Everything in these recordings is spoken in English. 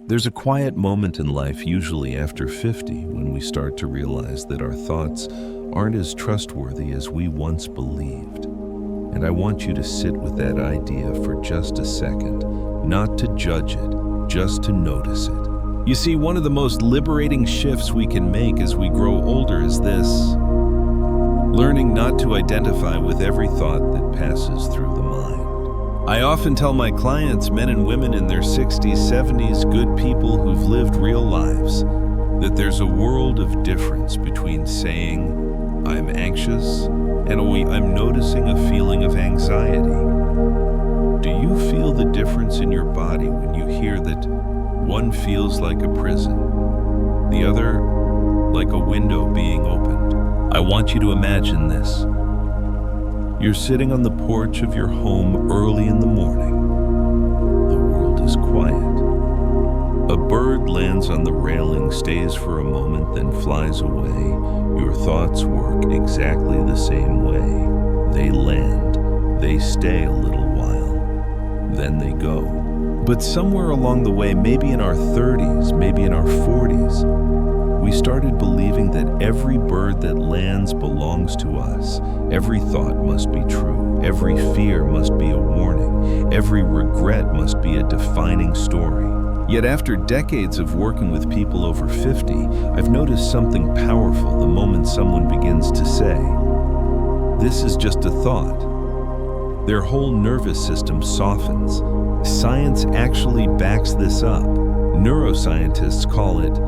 There's a quiet moment in life, usually after 50, when we start to realize that our thoughts aren't as trustworthy as we once believed. And I want you to sit with that idea for just a second, not to judge it, just to notice it. You see, one of the most liberating shifts we can make as we grow older is this: learning not to identify with every thought that passes through the mind. I often tell my clients, men and women in their 60s, 70s, good people who've lived real lives, that there's a world of difference between saying, "I'm anxious," and "I'm noticing a feeling of anxiety." Do you feel the difference in your body when you hear that one feels like a prison, the other like a window being opened? I want you to imagine this. You're sitting on the porch of your home early in the morning. The world is quiet. A bird lands on the railing, stays for a moment, then flies away. Your thoughts work exactly the same way. They land, they stay a little while, then they go. But somewhere along the way, maybe in our 30s, maybe in our 40s, we started believing that every bird that lands belongs to us. Every thought must be true. Every fear must be a warning. Every regret must be a defining story. Yet after decades of working with people over 50, I've noticed something powerful the moment someone begins to say, "This is just a thought." Their whole nervous system softens. Science actually backs this up. Neuroscientists call it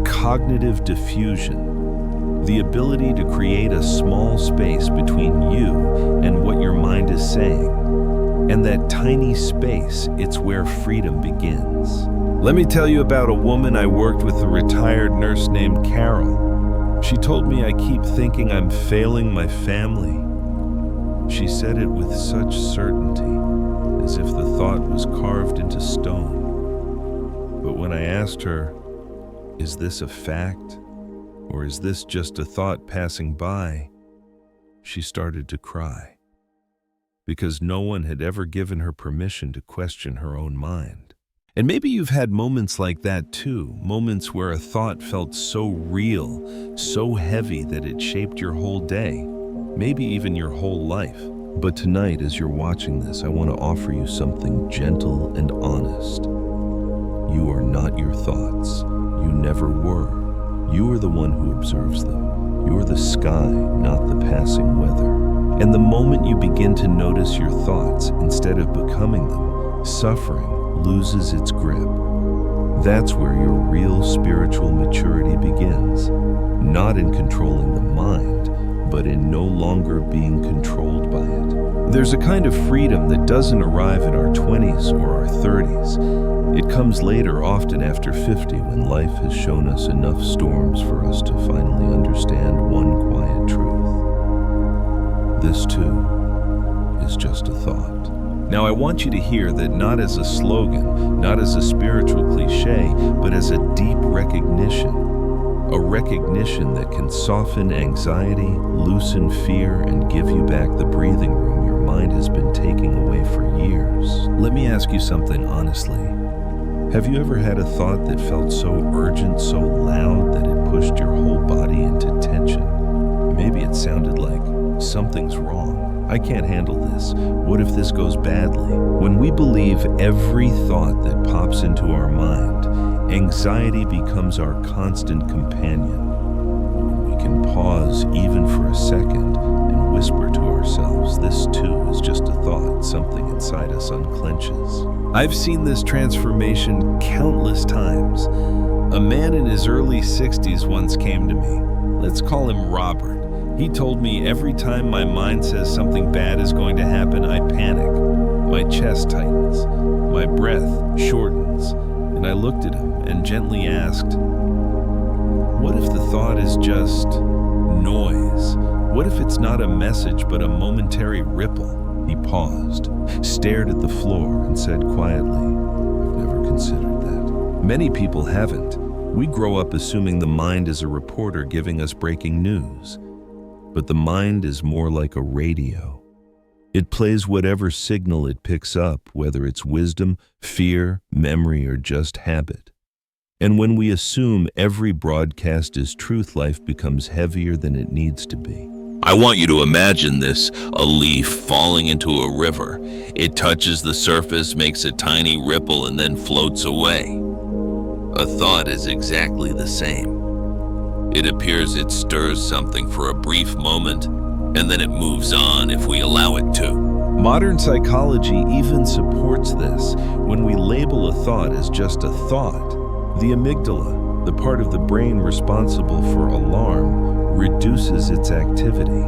cognitive diffusion, the ability to create a small space between you and what your mind is saying. And that tiny space, it's where freedom begins. Let me tell you about a woman I worked with, a retired nurse named Carol. She told me, "I keep thinking I'm failing my family." She said it with such certainty, as if the thought was carved into stone. But when I asked her, "Is this a fact, or is this just a thought passing by?" she started to cry, because no one had ever given her permission to question her own mind. And maybe you've had moments like that too, moments where a thought felt so real, so heavy that it shaped your whole day, maybe even your whole life. But tonight, as you're watching this, I want to offer you something gentle and honest. You are not your thoughts. You never were. You are the one who observes them. You are the sky, not the passing weather. And the moment you begin to notice your thoughts instead of becoming them, suffering loses its grip. That's where your real spiritual maturity begins. Not in controlling the mind, but in no longer being controlled by it. There's a kind of freedom that doesn't arrive in our 20s or our 30s. It comes later, often after 50, when life has shown us enough storms for us to finally understand one quiet truth. This too is just a thought. Now I want you to hear that not as a slogan, not as a spiritual cliche, but as a deep recognition. A recognition that can soften anxiety, loosen fear, and give you back the breathing room your mind has been taking away for years. Let me ask you something honestly. Have you ever had a thought that felt so urgent, so loud, that it pushed your whole body into tension? Maybe it sounded like, "Something's wrong. I can't handle this. What if this goes badly?" When we believe every thought that pops into our mind, anxiety becomes our constant companion. When we can pause even for a second and whisper to ourselves, "This too is just a thought," something inside us unclenches. I've seen this transformation countless times. A man in his early 60s once came to me. Let's call him Robert. He told me, "Every time my mind says something bad is going to happen, I panic. My chest tightens, my breath shortens." And I looked at him and gently asked, "What if the thought is just noise? What if it's not a message but a momentary ripple?" He paused, stared at the floor, and said quietly, "I've never considered that." Many people haven't. We grow up assuming the mind is a reporter giving us breaking news. But the mind is more like a radio. It plays whatever signal it picks up, whether it's wisdom, fear, memory, or just habit. And when we assume every broadcast is truth, life becomes heavier than it needs to be. I want you to imagine this, a leaf falling into a river. It touches the surface, makes a tiny ripple, and then floats away. A thought is exactly the same. It appears it stirs something for a brief moment, and then it moves on if we allow it to. Modern psychology even supports this. When we label a thought as just a thought, the amygdala, the part of the brain responsible for alarm, reduces its activity.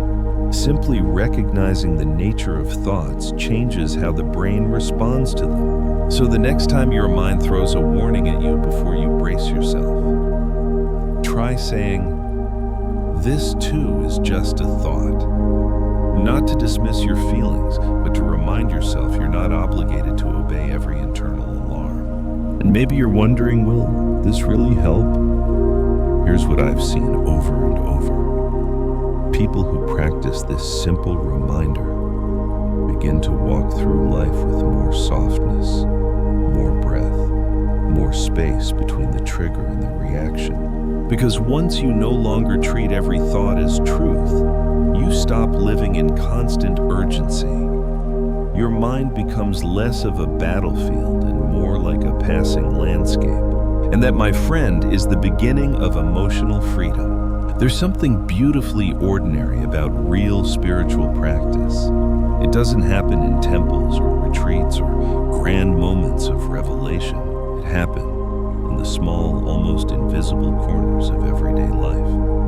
Simply recognizing the nature of thoughts changes how the brain responds to them. So the next time your mind throws a warning at you before you brace yourself, try saying, "This too is just a thought." Not to dismiss your feelings, but to remind yourself you're not obligated to obey every internal alarm. And maybe you're wondering, will this really help? Here's what I've seen over and over. People who practice this simple reminder begin to walk through life with more softness, more breath, more space between the trigger and the reaction. Because once you no longer treat every thought as truth, you stop living in constant urgency. Your mind becomes less of a battlefield and more like a passing landscape. And that, my friend, is the beginning of emotional freedom. There's something beautifully ordinary about real spiritual practice. It doesn't happen in temples or retreats or grand moments of revelation. It happens in the small, almost invisible corners of everyday life.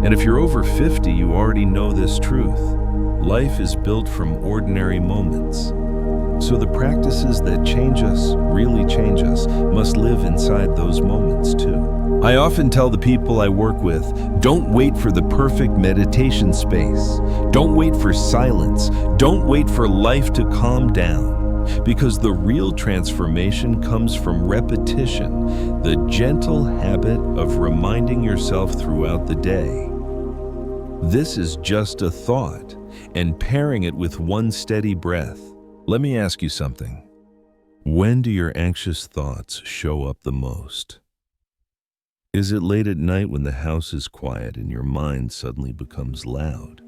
And if you're over 50, you already know this truth. Life is built from ordinary moments. So the practices that change us, really change us, must live inside those moments too. I often tell the people I work with, don't wait for the perfect meditation space. Don't wait for silence. Don't wait for life to calm down. Because the real transformation comes from repetition, the gentle habit of reminding yourself throughout the day. This is just a thought, and pairing it with one steady breath. Let me ask you something. When do your anxious thoughts show up the most? Is it late at night when the house is quiet and your mind suddenly becomes loud?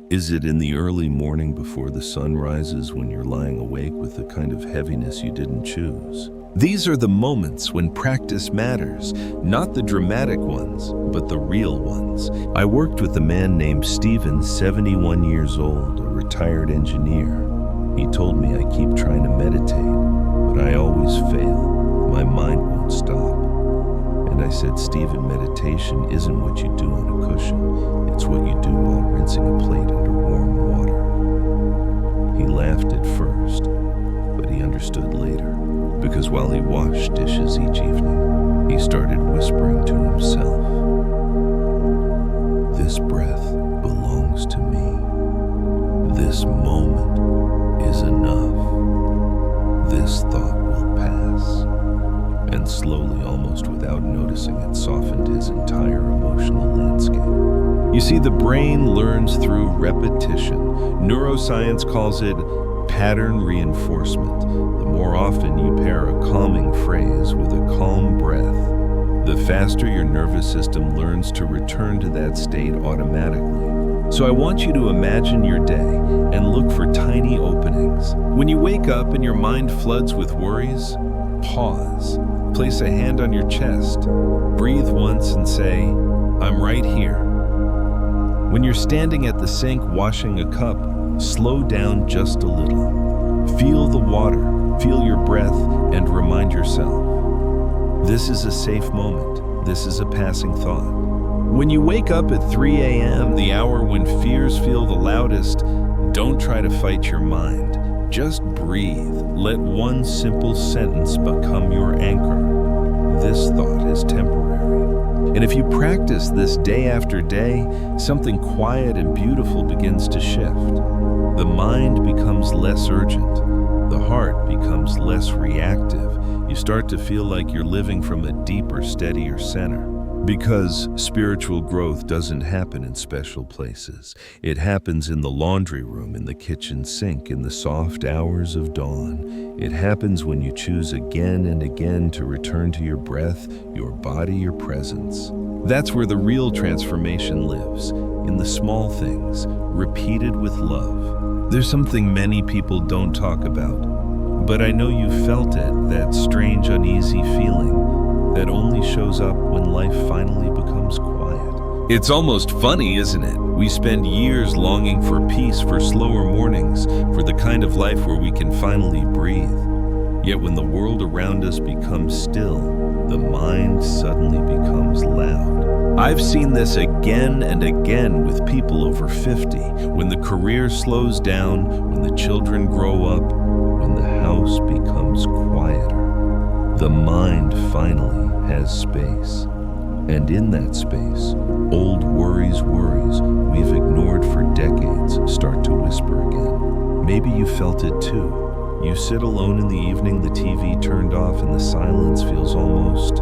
Is it in the early morning before the sun rises when you're lying awake with a kind of heaviness you didn't choose? These are the moments when practice matters, not the dramatic ones, but the real ones. I worked with a man named Stephen, 71 years old, a retired engineer. He told me, I keep trying to meditate, but I always fail. My mind won't stop. And I said, Stephen, meditation isn't what you do on a cushion. It's what you do while rinsing a plate under warm water. He laughed at first, but he understood later. Because while he washed dishes each evening, he started whispering to himself, this breath belongs to me. This moment is enough. This thought will pass. And slowly, almost without noticing it, softened his entire emotional landscape. You see, the brain learns through repetition. Neuroscience calls it pattern reinforcement. The more often you pair a calming phrase with a calm breath, the faster your nervous system learns to return to that state automatically. So I want you to imagine your day and look for tiny openings. When you wake up and your mind floods with worries, pause. Place a hand on your chest. Breathe once and say, I'm right here. When you're standing at the sink washing a cup, slow down just a little. Feel the water, feel your breath, and remind yourself, this is a safe moment. This is a passing thought. When you wake up at 3 a.m., the hour when fears feel the loudest, don't try to fight your mind. Just breathe. Let one simple sentence become your anchor. This thought is temporary. And if you practice this day after day, something quiet and beautiful begins to shift. The mind becomes less urgent. The heart becomes less reactive. You start to feel like you're living from a deeper, steadier center. Because spiritual growth doesn't happen in special places. It happens in the laundry room, in the kitchen sink, in the soft hours of dawn. It happens when you choose again and again to return to your breath, your body, your presence. That's where the real transformation lives, in the small things, repeated with love. There's something many people don't talk about, but I know you felt it, that strange, uneasy feeling that only shows up when life finally becomes quiet. It's almost funny, isn't it? We spend years longing for peace, for slower mornings, for the kind of life where we can finally breathe. Yet when the world around us becomes still, the mind suddenly becomes loud. I've seen this again and again with people over 50, when the career slows down, when the children grow up, when the house becomes quieter. The mind finally has space. And in that space, old worries we've ignored for decades start to whisper again. Maybe you felt it too. You sit alone in the evening, the TV turned off, and the silence feels almost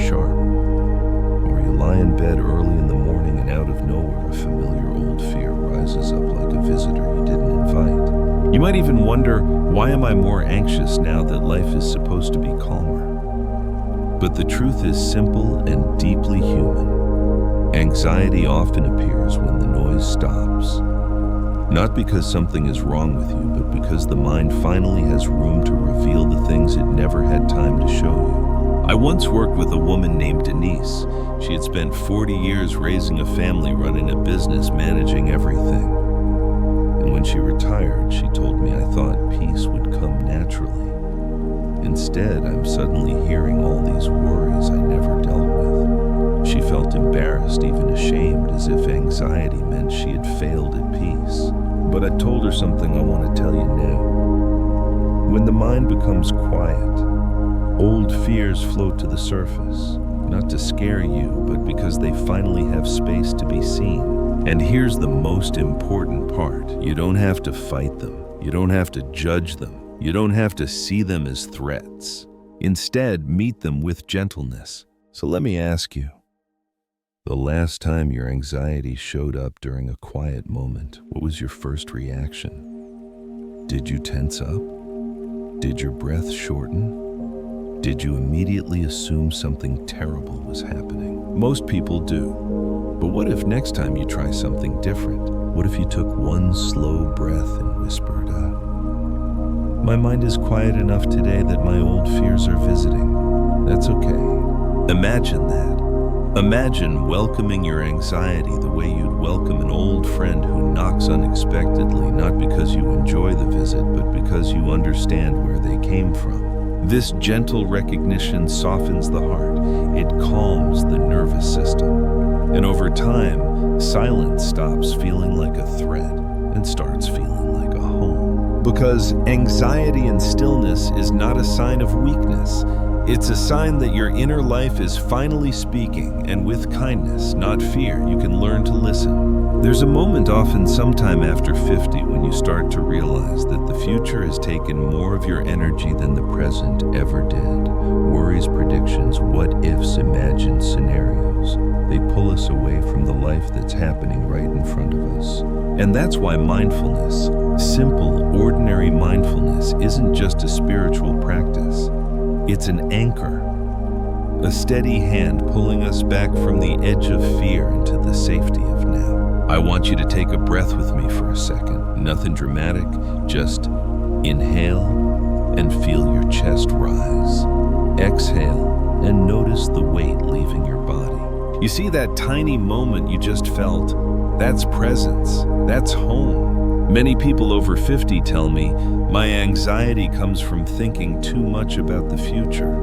sharp. Or you lie in bed early in the morning and out of nowhere a familiar old fear rises up like a visitor you didn't invite. You might even wonder, why am I more anxious now that life is supposed to be calmer? But the truth is simple and deeply human. Anxiety often appears when the noise stops. Not because something is wrong with you, but because the mind finally has room to reveal the things it never had time to show you. I once worked with a woman named Denise. She had spent 40 years raising a family, running a business, managing everything. And when she retired, she told me I thought peace would come naturally. Instead, I'm suddenly hearing all these worries I never dealt with. She felt embarrassed, even ashamed, as if anxiety meant she had failed at peace. But I told her something I want to tell you now. When the mind becomes quiet, old fears float to the surface, not to scare you, but because they finally have space to be seen. And here's the most important part. You don't have to fight them. You don't have to judge them. You don't have to see them as threats. Instead, meet them with gentleness. So let me ask you, the last time your anxiety showed up during a quiet moment, what was your first reaction? Did you tense up? Did your breath shorten? Did you immediately assume something terrible was happening? Most people do. But what if next time you try something different? What if you took one slow breath and whispered, my mind is quiet enough today that my old fears are visiting. That's okay. Imagine that. Imagine welcoming your anxiety the way you'd welcome an old friend who knocks unexpectedly, not because you enjoy the visit, but because you understand where they came from. This gentle recognition softens the heart. It calms the nervous system. And over time, silence stops feeling like a threat and starts feeling like a home. Because anxiety and stillness is not a sign of weakness. It's a sign that your inner life is finally speaking, and with kindness, not fear, you can learn to listen. There's a moment often sometime after 50 when you start to realize that the future has taken more of your energy than the present ever did. Worries, predictions, what-ifs, imagined scenarios. They pull us away from the life that's happening right in front of us. And that's why mindfulness, simple, ordinary mindfulness, isn't just a spiritual practice. It's an anchor, a steady hand pulling us back from the edge of fear into the safety of now. I want you to take a breath with me for a second. Nothing dramatic, just inhale and feel your chest rise. Exhale and notice the weight leaving your body. You see that tiny moment you just felt? That's presence. That's home. Many people over 50 tell me, my anxiety comes from thinking too much about the future.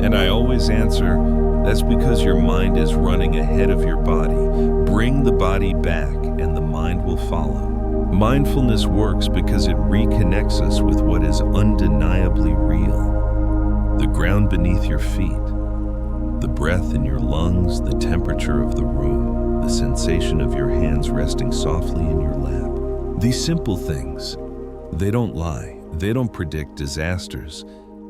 And I always answer, that's because your mind is running ahead of your body. Bring the body back and the mind will follow. Mindfulness works because it reconnects us with what is undeniably real. The ground beneath your feet, the breath in your lungs, the temperature of the room, the sensation of your hands resting softly in your lap. These simple things, they don't lie. They don't predict disasters.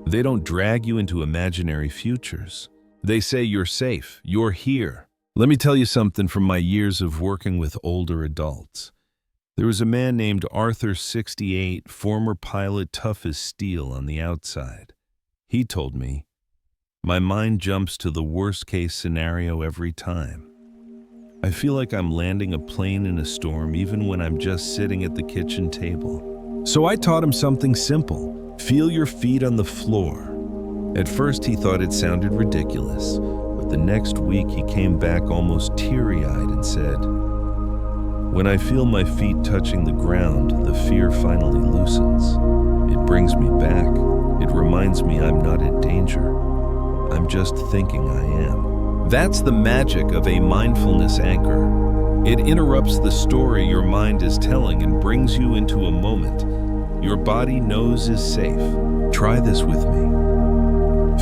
They don't drag you into imaginary futures. They say you're safe, you're here. Let me tell you something from my years of working with older adults. There was a man named Arthur, 68, former pilot, tough as steel on the outside. He told me, "My mind jumps to the worst-case scenario every time. I feel like I'm landing a plane in a storm even when I'm just sitting at the kitchen table." So I taught him something simple. Feel your feet on the floor. At first he thought it sounded ridiculous, but the next week he came back almost teary-eyed and said, "When I feel my feet touching the ground, the fear finally loosens. It brings me back. It reminds me I'm not in danger. I'm just thinking I am." That's the magic of a mindfulness anchor. It interrupts the story your mind is telling and brings you into a moment your body knows is safe. Try this with me.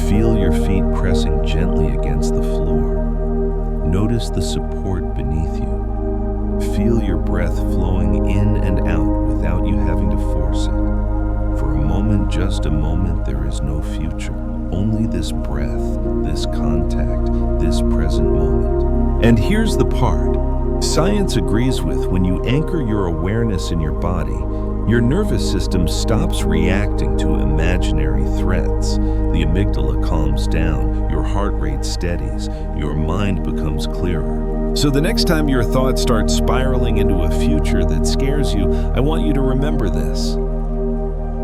Feel your feet pressing gently against the floor. Notice the support beneath you. Feel your breath flowing in and out without you having to force it. For a moment, just a moment, there is no future. Only this breath, this contact, this present moment. And here's the part science agrees with: when you anchor your awareness in your body, your nervous system stops reacting to imaginary threats. The amygdala calms down, your heart rate steadies, your mind becomes clearer. So the next time your thoughts start spiraling into a future that scares you, I want you to remember this.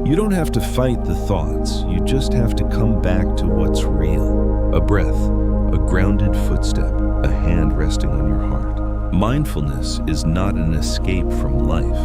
You don't have to fight the thoughts, you just have to come back to what's real. A breath, a grounded footstep, a hand resting on your heart. Mindfulness is not an escape from life.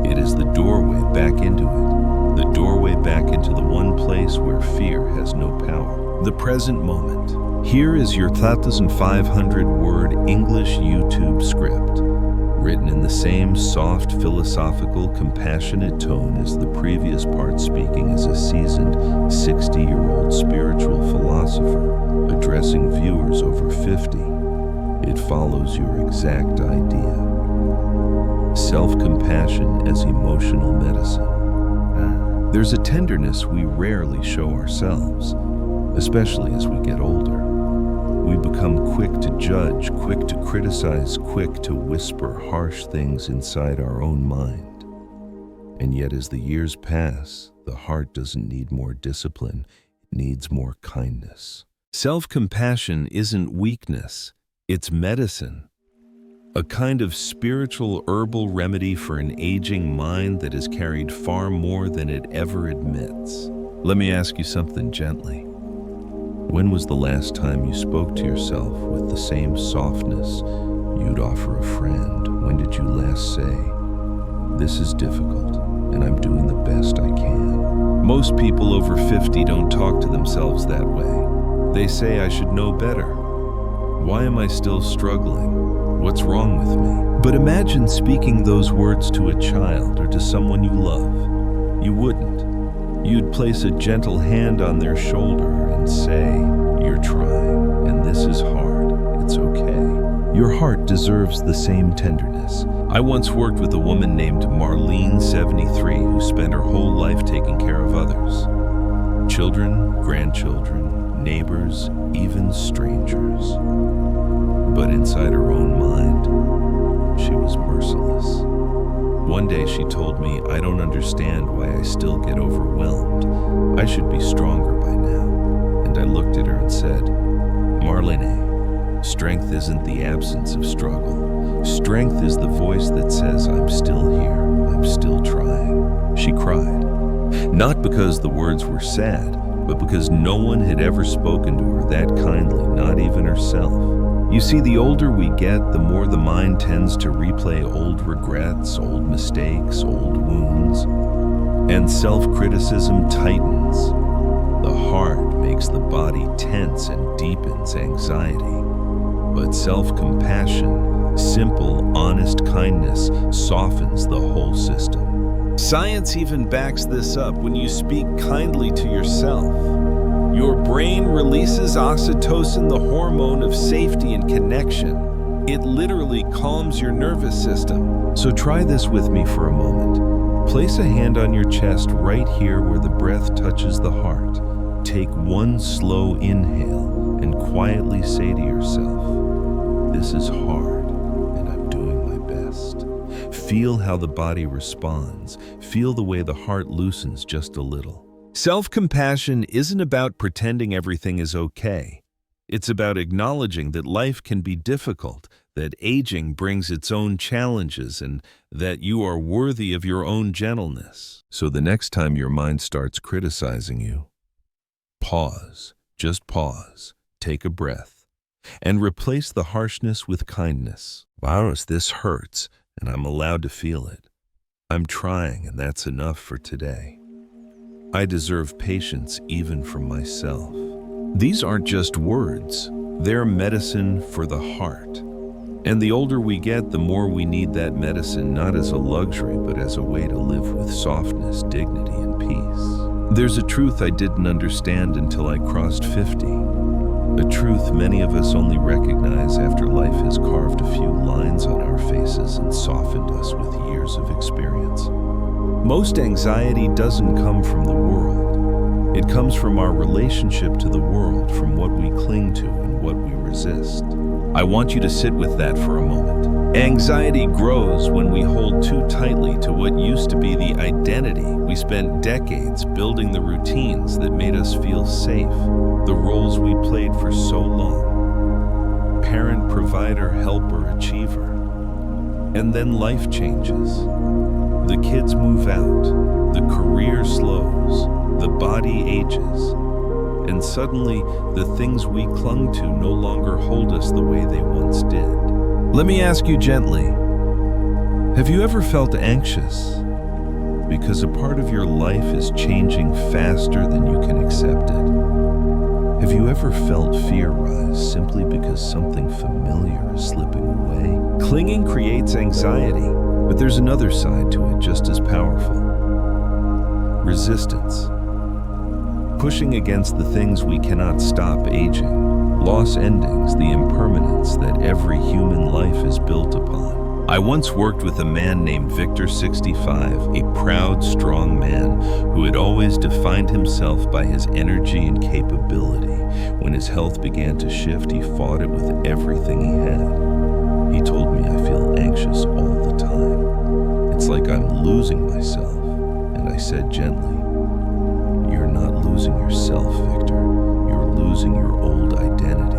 It is the doorway back into it. The doorway back into the one place where fear has no power. The present moment. Here is your 3,500-word English YouTube script, written in the same soft, philosophical, compassionate tone as the previous part, speaking as a seasoned 60-year-old spiritual philosopher addressing viewers over 50. It follows your exact idea. Self-compassion as emotional medicine. There's a tenderness we rarely show ourselves, especially as we get older. We become quick to judge, quick to criticize, quick to whisper harsh things inside our own mind. And yet as the years pass, the heart doesn't need more discipline, it needs more kindness. Self-compassion isn't weakness, it's medicine. A kind of spiritual herbal remedy for an aging mind that has carried far more than it ever admits. Let me ask you something gently. When was the last time you spoke to yourself with the same softness you'd offer a friend? When did you last say, "This is difficult, and I'm doing the best I can"? Most people over 50 don't talk to themselves that way. They say, "I should know better. Why am I still struggling? What's wrong with me?" But imagine speaking those words to a child or to someone you love. You wouldn't. You'd place a gentle hand on their shoulder and say, "You're trying, and this is hard. It's okay." Your heart deserves the same tenderness. I once worked with a woman named Marlene, 73, who spent her whole life taking care of others. Children, grandchildren, neighbors, even strangers. But inside her own mind, she was merciless. One day she told me, "I don't understand why I still get overwhelmed. I should be stronger by now." And I looked at her and said, "Marlene, strength isn't the absence of struggle. Strength is the voice that says, 'I'm still here, I'm still trying.'" She cried. Not because the words were sad, but because no one had ever spoken to her that kindly, not even herself. You see, the older we get, the more the mind tends to replay old regrets, old mistakes, old wounds. And self-criticism tightens. The heart makes the body tense and deepens anxiety. But self-compassion, simple, honest kindness, softens the whole system. Science even backs this up. When you speak kindly to yourself, your brain releases oxytocin, the hormone of safety and connection. It literally calms your nervous system. So try this with me for a moment. Place a hand on your chest right here where the breath touches the heart. Take one slow inhale and quietly say to yourself, "This is hard, and I'm doing my best." Feel how the body responds. Feel the way the heart loosens just a little. Self-compassion isn't about pretending everything is okay. It's about acknowledging that life can be difficult, that aging brings its own challenges, and that you are worthy of your own gentleness. So the next time your mind starts criticizing you, pause, just pause, take a breath, and replace the harshness with kindness. Wow, this hurts, and I'm allowed to feel it. I'm trying, and that's enough for today. I deserve patience even from myself. These aren't just words, they're medicine for the heart. And the older we get, the more we need that medicine, not as a luxury, but as a way to live with softness, dignity, and peace. There's a truth I didn't understand until I crossed 50. A truth many of us only recognize after life has carved a few lines on our faces and softened us with years of experience. Most anxiety doesn't come from the world. It comes from our relationship to the world, from what we cling to and what we resist. I want you to sit with that for a moment. Anxiety grows when we hold too tightly to what used to be the identity. We spent decades building the routines that made us feel safe, the roles we played for so long. Parent, provider, helper, achiever. And then life changes. The kids move out, the career slows, the body ages, and suddenly the things we clung to no longer hold us the way they once did. Let me ask you gently, have you ever felt anxious because a part of your life is changing faster than you can accept it? Have you ever felt fear rise simply because something familiar is slipping away? Clinging creates anxiety, but there's another side to it just as powerful. Resistance. Pushing against the things we cannot stop aging. Loss endings, the impermanence that every human life is built upon. I once worked with a man named Victor, 65, a proud, strong man who had always defined himself by his energy and capability. When his health began to shift, he fought it with everything he had. He told me, "I feel anxious all the time. It's like I'm losing myself." And I said gently, "You're not losing yourself, Victor. You're losing your old identity.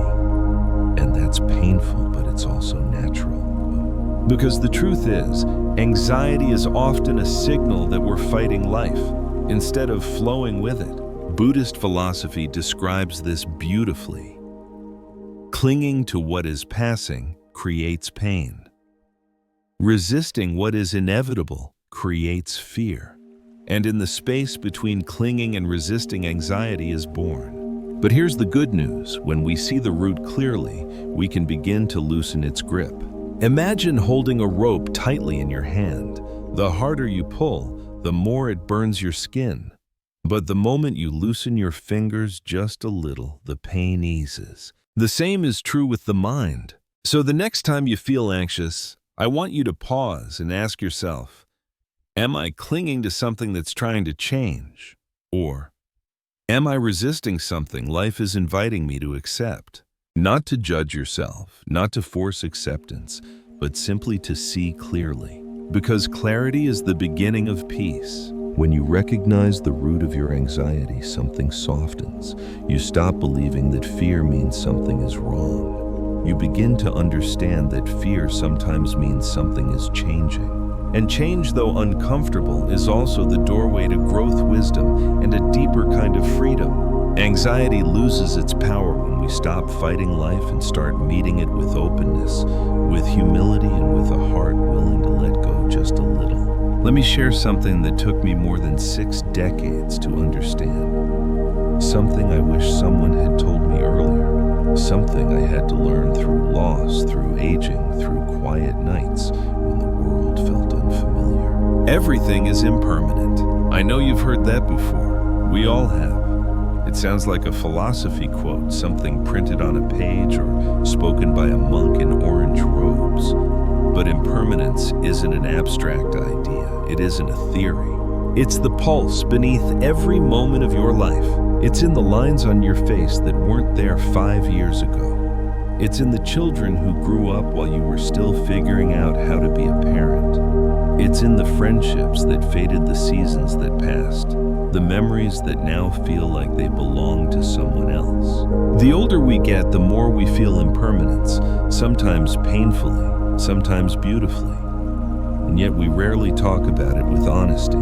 And that's painful, but it's also natural." Because the truth is, anxiety is often a signal that we're fighting life, instead of flowing with it. Buddhist philosophy describes this beautifully. Clinging to what is passing creates pain. Resisting what is inevitable creates fear. And in the space between clinging and resisting, anxiety is born. But here's the good news. When we see the root clearly, we can begin to loosen its grip. Imagine holding a rope tightly in your hand. The harder you pull, the more it burns your skin. But the moment you loosen your fingers just a little, the pain eases. The same is true with the mind. So the next time you feel anxious, I want you to pause and ask yourself, am I clinging to something that's trying to change? Or am I resisting something life is inviting me to accept? Not to judge yourself, not to force acceptance, but simply to see clearly. Because clarity is the beginning of peace. When you recognize the root of your anxiety, something softens. You stop believing that fear means something is wrong. You begin to understand that fear sometimes means something is changing. And change, though uncomfortable, is also the doorway to growth, wisdom, and a deeper kind of freedom. Anxiety loses its power when we stop fighting life and start meeting it with openness, with humility, and with a heart willing to let go just a little. Let me share something that took me more than 6 decades to understand. Something I wish someone had told me earlier. Something I had to learn through loss, through aging, through quiet nights when the world felt unfamiliar. Everything is impermanent. I know you've heard that before. We all have. It sounds like a philosophy quote, something printed on a page or spoken by a monk in orange robes. But impermanence isn't an abstract idea. It isn't a theory. It's the pulse beneath every moment of your life. It's in the lines on your face that weren't there 5 years ago. It's in the children who grew up while you were still figuring out how to be a parent. It's in the friendships that faded the seasons that passed, the memories that now feel like they belong to someone else. The older we get, the more we feel impermanence, sometimes painfully, sometimes beautifully. And yet we rarely talk about it with honesty,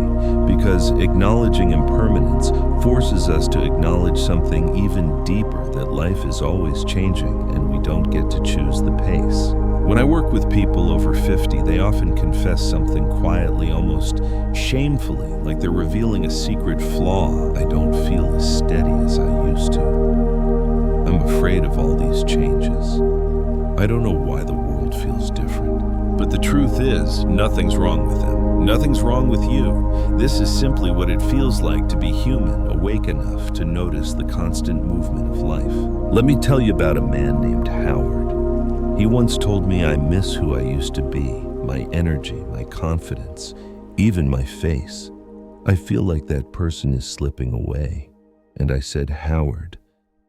because acknowledging impermanence forces us to acknowledge something even deeper, that life is always changing and we don't get to choose the pace. When I work with people over 50, they often confess something quietly, almost shamefully, like they're revealing a secret flaw. I don't feel as steady as I used to. I'm afraid of all these changes. I don't know why the world feels different. But the truth is, nothing's wrong with them. Nothing's wrong with you. This is simply what it feels like to be human, awake enough to notice the constant movement of life. Let me tell you about a man named Howard. He once told me, I miss who I used to be, my energy, my confidence, even my face. I feel like that person is slipping away. And I said, Howard,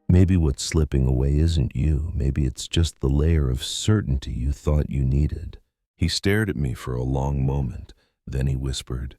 maybe what's slipping away isn't you. Maybe it's just the layer of certainty you thought you needed. He stared at me for a long moment. Then he whispered,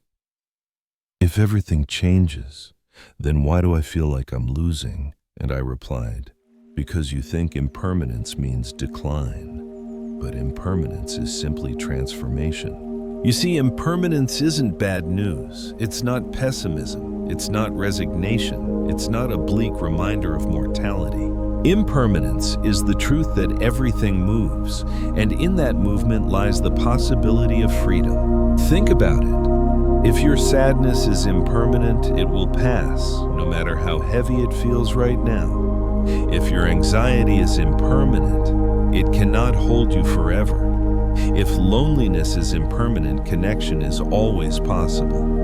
if everything changes, then why do I feel like I'm losing? And I replied, because you think impermanence means decline. But impermanence is simply transformation. You see, impermanence isn't bad news. It's not pessimism. It's not resignation. It's not a bleak reminder of mortality. Impermanence is the truth that everything moves, and in that movement lies the possibility of freedom. Think about it. If your sadness is impermanent, it will pass, no matter how heavy it feels right now. If your anxiety is impermanent, it cannot hold you forever. If loneliness is impermanent, connection is always possible.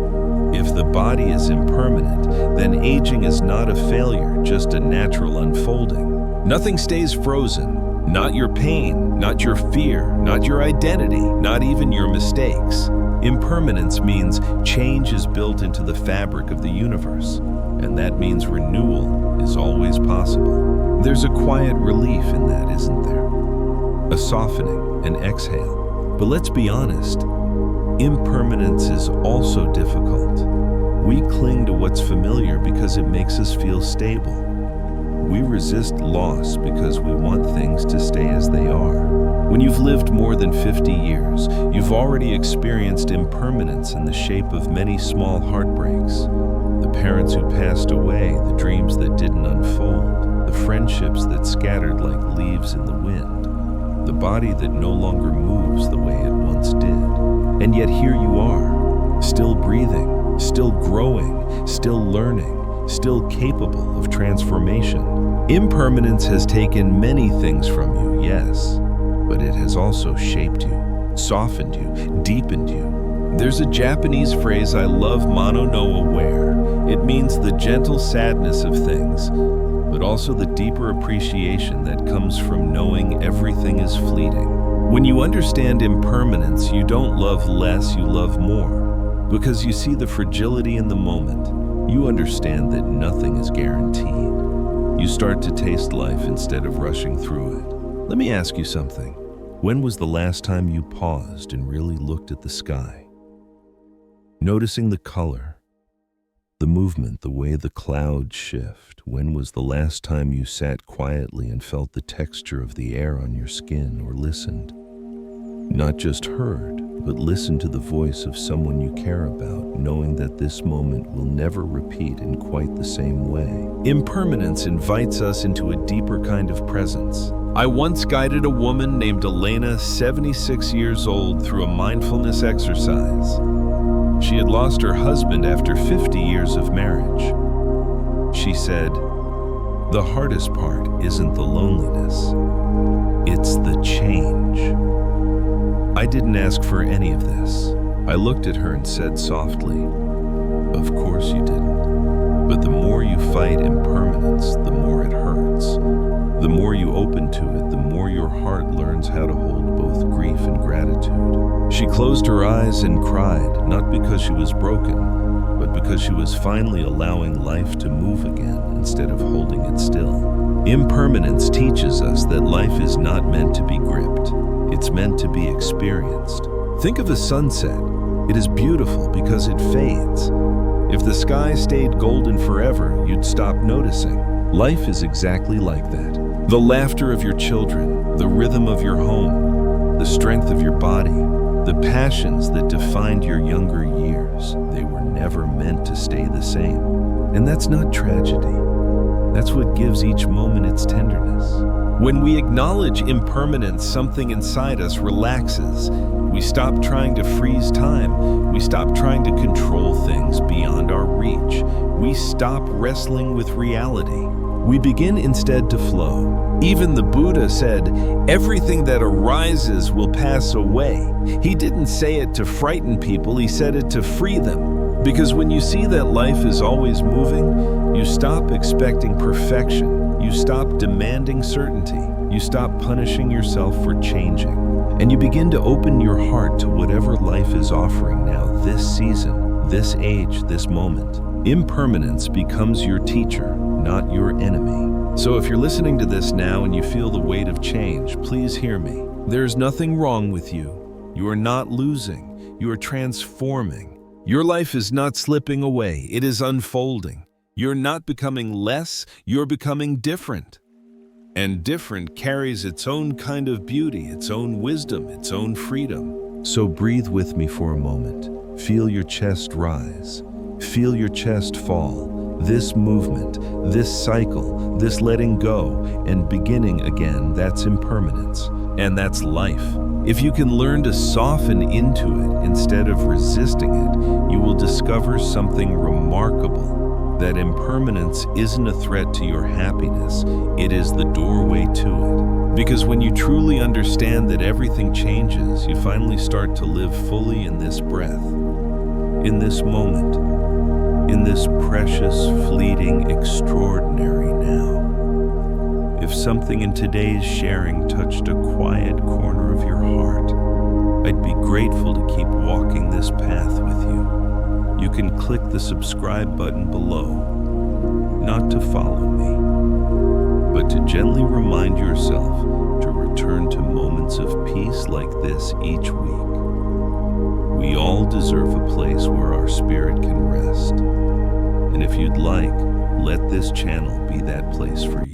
If the body is impermanent, then aging is not a failure, just a natural unfolding. Nothing stays frozen. Not your pain, not your fear, not your identity, not even your mistakes. Impermanence means change is built into the fabric of the universe, and that means renewal is always possible. There's a quiet relief in that, isn't there? A softening, an exhale. But let's be honest, impermanence is also difficult. We cling to what's familiar because it makes us feel stable. We resist loss because we want things to stay as they are. When you've lived more than 50 years, you've already experienced impermanence in the shape of many small heartbreaks. The parents who passed away, the dreams that didn't unfold, the friendships that scattered like leaves in the wind, the body that no longer moves the way it once did. And yet here you are, still breathing, still growing, still learning, still capable of transformation. Impermanence has taken many things from you, yes, but it has also shaped you, softened you, deepened you. There's a Japanese phrase I love, mono no aware. It means the gentle sadness of things, but also the deeper appreciation that comes from knowing everything is fleeting. When you understand impermanence, you don't love less, you love more, because you see the fragility in the moment. You understand that nothing is guaranteed. You start to taste life instead of rushing through it. Let me ask you something. When was the last time you paused and really looked at the sky? Noticing the color, the movement, the way the clouds shift. When was the last time you sat quietly and felt the texture of the air on your skin, or listened? Not just heard, but listened to the voice of someone you care about, knowing that this moment will never repeat in quite the same way. Impermanence invites us into a deeper kind of presence. I once guided a woman named Elena, 76 years old, through a mindfulness exercise. She had lost her husband after 50 years of marriage. She said, the hardest part isn't the loneliness, it's the change. I didn't ask for any of this. I looked at her and said softly, of course you didn't. But the more you fight impermanence, the more it hurts. The more you open to it, the more your heart learns how to hold both grief and gratitude. She closed her eyes and cried, not because she was broken, but because she was finally allowing life to move again instead of holding it still. Impermanence teaches us that life is not meant to be gripped. It's meant to be experienced. Think of a sunset. It is beautiful because it fades. If the sky stayed golden forever, you'd stop noticing. Life is exactly like that. The laughter of your children, the rhythm of your home, the strength of your body, the passions that defined your younger years, they were never meant to stay the same. And that's not tragedy. That's what gives each moment its tenderness. When we acknowledge impermanence, something inside us relaxes. We stop trying to freeze time. We stop trying to control things beyond our reach. We stop wrestling with reality. We begin instead to flow. Even the Buddha said, "Everything that arises will pass away." He didn't say it to frighten people, he said it to free them. Because when you see that life is always moving, you stop expecting perfection. You stop demanding certainty. You stop punishing yourself for changing. And you begin to open your heart to whatever life is offering now, this season, this age, this moment. Impermanence becomes your teacher, not your enemy. So if you're listening to this now and you feel the weight of change, please hear me. There's nothing wrong with you. You are not losing. You are transforming. Your life is not slipping away. It is unfolding. You're not becoming less. You're becoming different. And different carries its own kind of beauty, its own wisdom, its own freedom. So breathe with me for a moment. Feel your chest rise. Feel your chest fall. This movement, this cycle, this letting go and beginning again, that's impermanence. And that's life. If you can learn to soften into it instead of resisting it, you will discover something remarkable. That impermanence isn't a threat to your happiness, it is the doorway to it. Because when you truly understand that everything changes, you finally start to live fully in this breath, in this moment, in this precious, fleeting, extraordinary now. If something in today's sharing touched a quiet corner of your heart, I'd be grateful to keep walking this path with you. You can click the subscribe button below, not to follow me, but to gently remind yourself to return to moments of peace like this each week. We all deserve a place where our spirit can rest. And if you'd like, let this channel be that place for you.